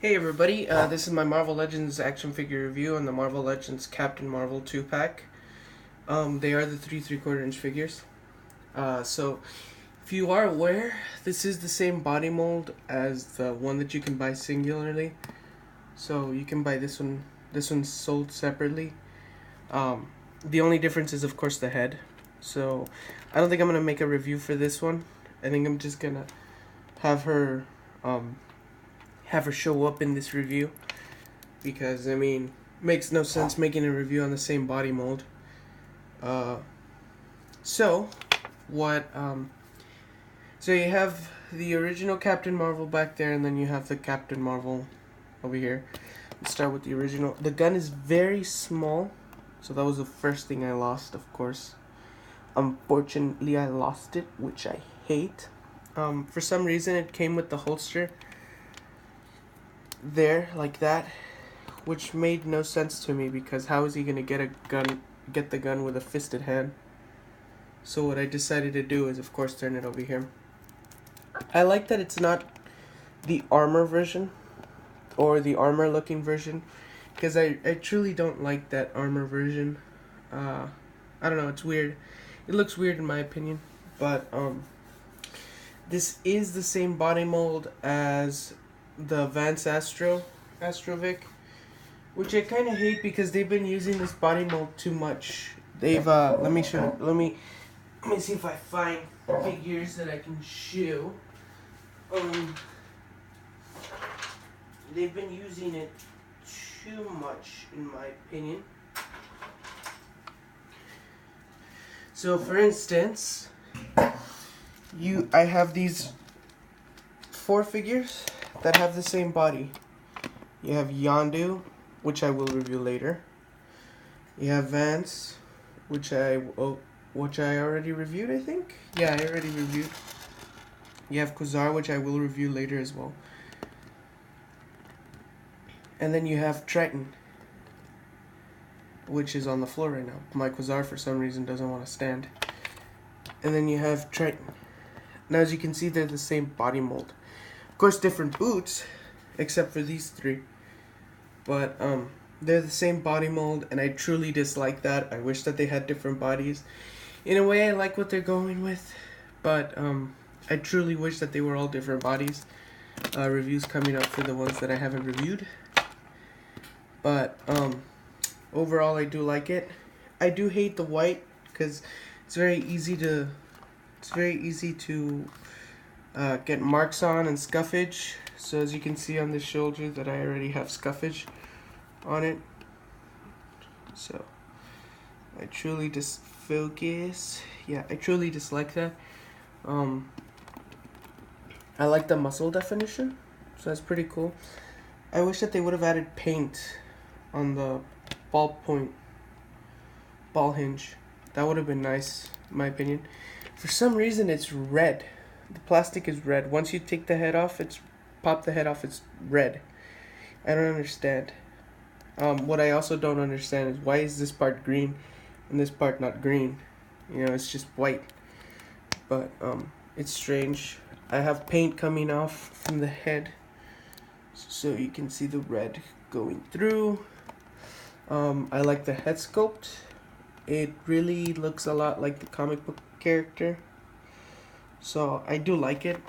Hey everybody, this is my Marvel Legends action figure review on the Marvel Legends Captain Marvel 2-pack. They are the 3 3/4 inch figures. So, if you are aware, this is the same body mold as the one that you can buy singularly. So you can buy this one's sold separately. The only difference is of course the head. So, I don't think I'm going to make a review for this one. I think I'm just going to have her show up in this review, because I mean, makes no sense making a review on the same body mold. So you have the original Captain Marvel back there, and then you have the Captain Marvel over here. Let's start with the original. The gun is very small, so that was the first thing I lost, of course. Unfortunately, I lost it, which I hate. For some reason, it came with the holster there like that, which made no sense to me, because how is he gonna get the gun with a fisted hand? So what I decided to do is, of course, turn it over here. I like that it's not the armor version or the armor looking version, because I truly don't like that armor version. I don't know, it's weird. It looks weird in my opinion, but this is the same body mold as the Vance Astrovic, which I kind of hate because they've been using this body mold too much. They've let me see if I find figures that I can show. They've been using it too much in my opinion. So for instance, I have these 4 figures that have the same body. You have Yondu, which I will review later. You have Vance, which I already reviewed, I think. Yeah, I already reviewed. You have Quasar, which I will review later as well. And then you have Triton, which is on the floor right now. My Quasar, for some reason, doesn't want to stand. And then you have Triton. Now, as you can see, they're the same body mold. Of course, different boots, except for these 3. But they're the same body mold, and I truly dislike that. I wish that they had different bodies. In a way, I like what they're going with, but I truly wish that they were all different bodies. Reviews coming up for the ones that I haven't reviewed. But overall, I do like it. I do hate the white, because it's very easy to get marks on and scuffage. So as you can see on the shoulder that I already have scuffage on it. So I truly focus. Yeah, I truly dislike that. I like the muscle definition, so that's pretty cool. I wish that they would have added paint on the ball hinge. That would have been nice, in my opinion. For some reason, it's red. The plastic is red. Once you take the head off, pop the head off, it's red. I don't understand. What I also don't understand is, why is this part green and this part not green? You know, it's just white. But it's strange. I have paint coming off from the head, so you can see the red going through. I like the head sculpt. It really looks a lot like the comic book character, so I do like it.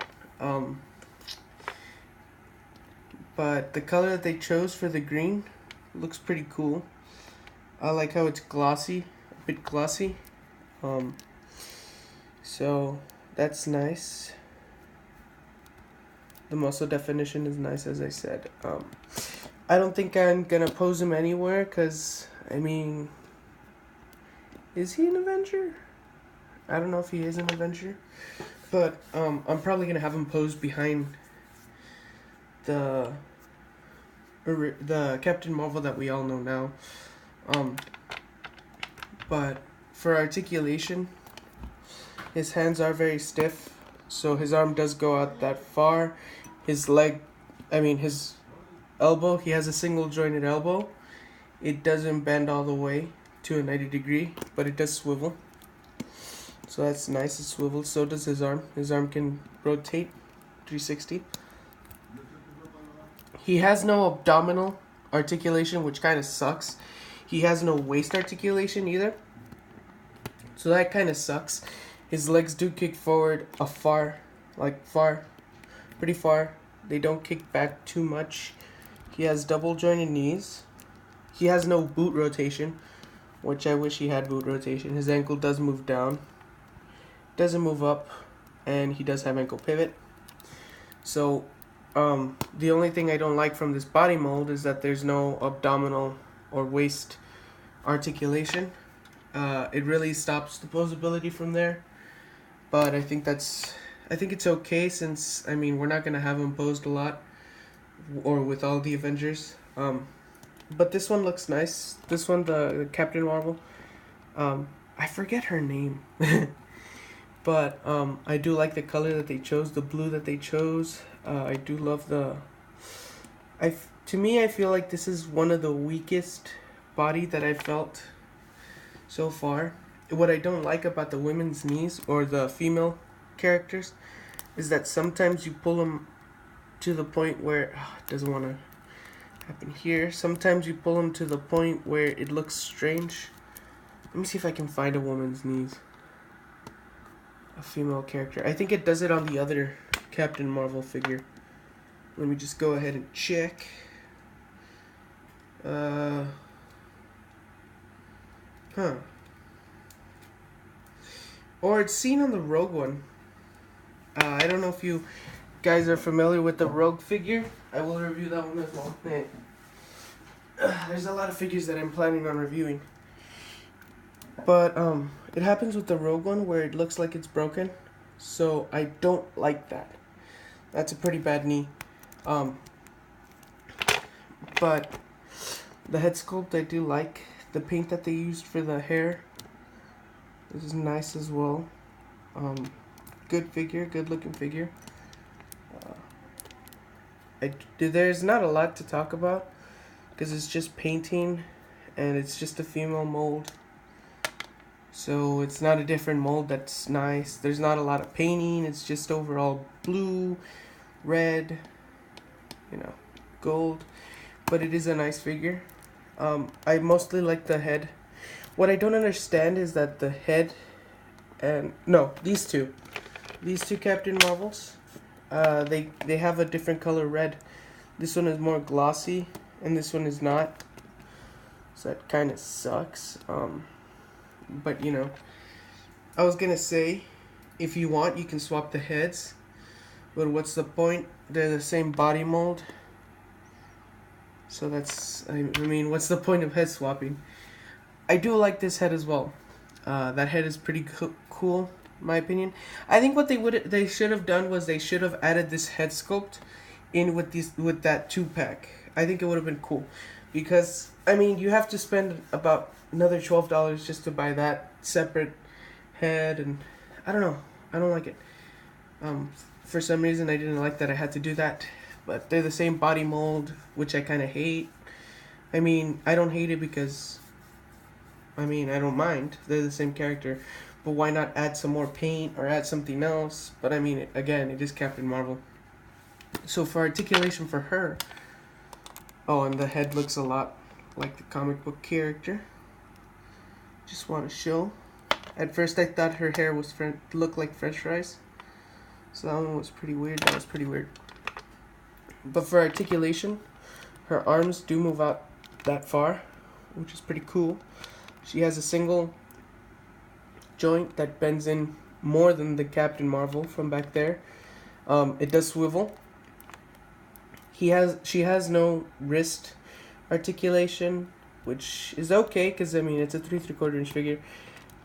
But the color that they chose for the green looks pretty cool. I like how it's glossy, a bit glossy. So that's nice. The muscle definition is nice, as I said. I don't think I'm gonna pose him anywhere, because I mean, is he an Avenger? I don't know if he is an Avenger, but I'm probably gonna have him posed behind the Captain Marvel that we all know now. But for articulation, his hands are very stiff, so his arm does go out that far. His elbow, he has a single jointed elbow. It doesn't bend all the way to a 90 degree, but it does swivel. So that's nice, it swivels. So does his arm. His arm can rotate 360. He has no abdominal articulation, which kind of sucks. He has no waist articulation either, so that kind of sucks. His legs do kick forward pretty far. They don't kick back too much. He has double jointed knees. He has no boot rotation, which I wish he had boot rotation. His ankle does move down, doesn't move up, and he does have ankle pivot. So the only thing I don't like from this body mold is that there's no abdominal or waist articulation. It really stops the posability from there, but I think it's okay, since I mean we're not gonna have him posed a lot or with all the Avengers. But this one looks nice. This one, the Captain Marvel. I forget her name. But I do like the color that they chose, the blue that they chose. I do love to me, I feel like this is one of the weakest body that I felt so far. What I don't like about the women's knees or the female characters is that sometimes you pull them to the point where it doesn't want to happen here. Sometimes you pull them to the point where it looks strange. Let me see if I can find a woman's knees. A female character. I think it does it on the other Captain Marvel figure. Let me just go ahead and check. Or it's seen on the Rogue one. I don't know if you guys are familiar with the Rogue figure. I will review that one as well. There's a lot of figures that I'm planning on reviewing. But it happens with the Rogue one where it looks like it's broken. So I don't like that. That's a pretty bad knee. But the head sculpt I do like. The paint that they used for the hair, this is nice as well. Good figure, good looking figure. There's not a lot to talk about because it's just painting and it's just a female mold. So it's not a different mold that's nice. There's not a lot of painting. It's just overall blue, red, gold. But it is a nice figure. I mostly like the head. What I don't understand is that the head these two Captain Marvels, they have a different color red. This one is more glossy and this one is not. So that kind of sucks. But I was gonna say, if you want, you can swap the heads. But what's the point? They're the same body mold. So what's the point of head swapping? I do like this head as well. That head is pretty cool, in my opinion. I think what they should have done was they should have added this head sculpt in with that 2-pack. I think it would have been cool, because you have to spend about another $12 just to buy that separate head, and I don't know. I don't like it. For some reason, I didn't like that I had to do that. But they're the same body mold, which I kind of hate. I don't hate it because, I don't mind. They're the same character. But why not add some more paint or add something else? But again, it is Captain Marvel. So for articulation for her, and the head looks a lot like the comic book character. Just want to show. At first I thought her hair looked like French fries. So that one was pretty weird. That was pretty weird. But for articulation, her arms do move out that far, which is pretty cool. She has a single joint that bends in more than the Captain Marvel from back there. It does swivel. She has no wrist articulation, which is okay because it's a 3 3/4 inch figure,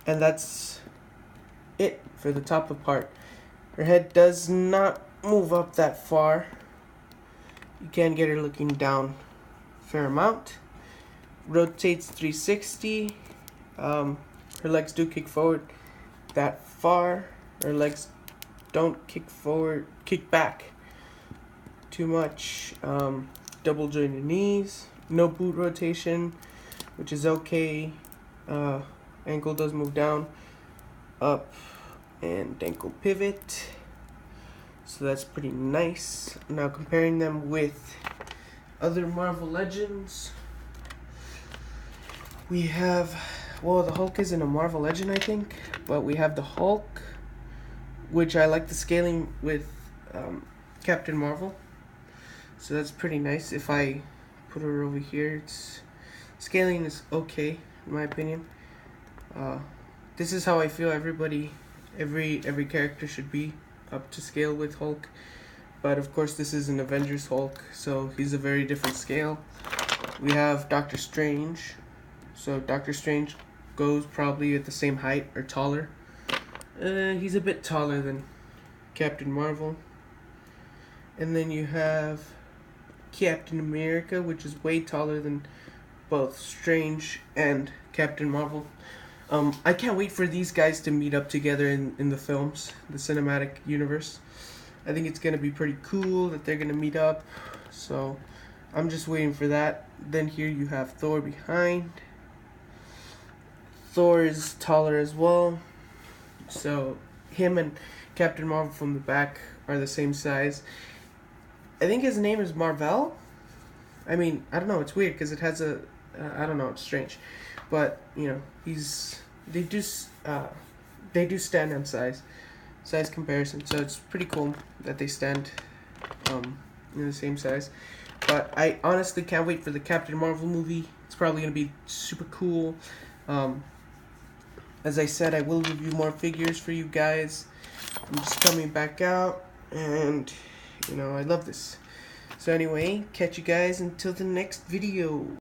and that's it for the top part. Her head does not move up that far. You can get her looking down a fair amount. Rotates 360. Her legs do kick forward that far. Her legs don't kick back too much. Double jointed knees. No boot rotation, which is okay. Ankle does move down, up, and ankle pivot. So that's pretty nice. Now comparing them with other Marvel Legends, we have, well, the Hulk isn't a Marvel Legend, I think, but we have the Hulk, which I like the scaling with Captain Marvel, so that's pretty nice. If I put her over here, it's scaling is okay in my opinion. This is how I feel every character should be up to scale with Hulk, but of course this is an Avengers Hulk, so he's a very different scale. We have Doctor Strange, so Doctor Strange goes probably at the same height or taller. He's a bit taller than Captain Marvel. And then you have Captain America, which is way taller than both Strange and Captain Marvel. I can't wait for these guys to meet up together in the films, the cinematic universe. I think it's going to be pretty cool that they're going to meet up. So I'm just waiting for that. Then here you have Thor behind. Thor is taller as well. So him and Captain Marvel from the back are the same size. I think his name is Marvel. I mean, I don't know. It's weird because it has a, I don't know. It's strange, but you know, they do stand on size comparison. So it's pretty cool that they stand in the same size. But I honestly can't wait for the Captain Marvel movie. It's probably gonna be super cool. As I said, I will review more figures for you guys. I'm just coming back out, and you know, I love this. So anyway, catch you guys until the next video.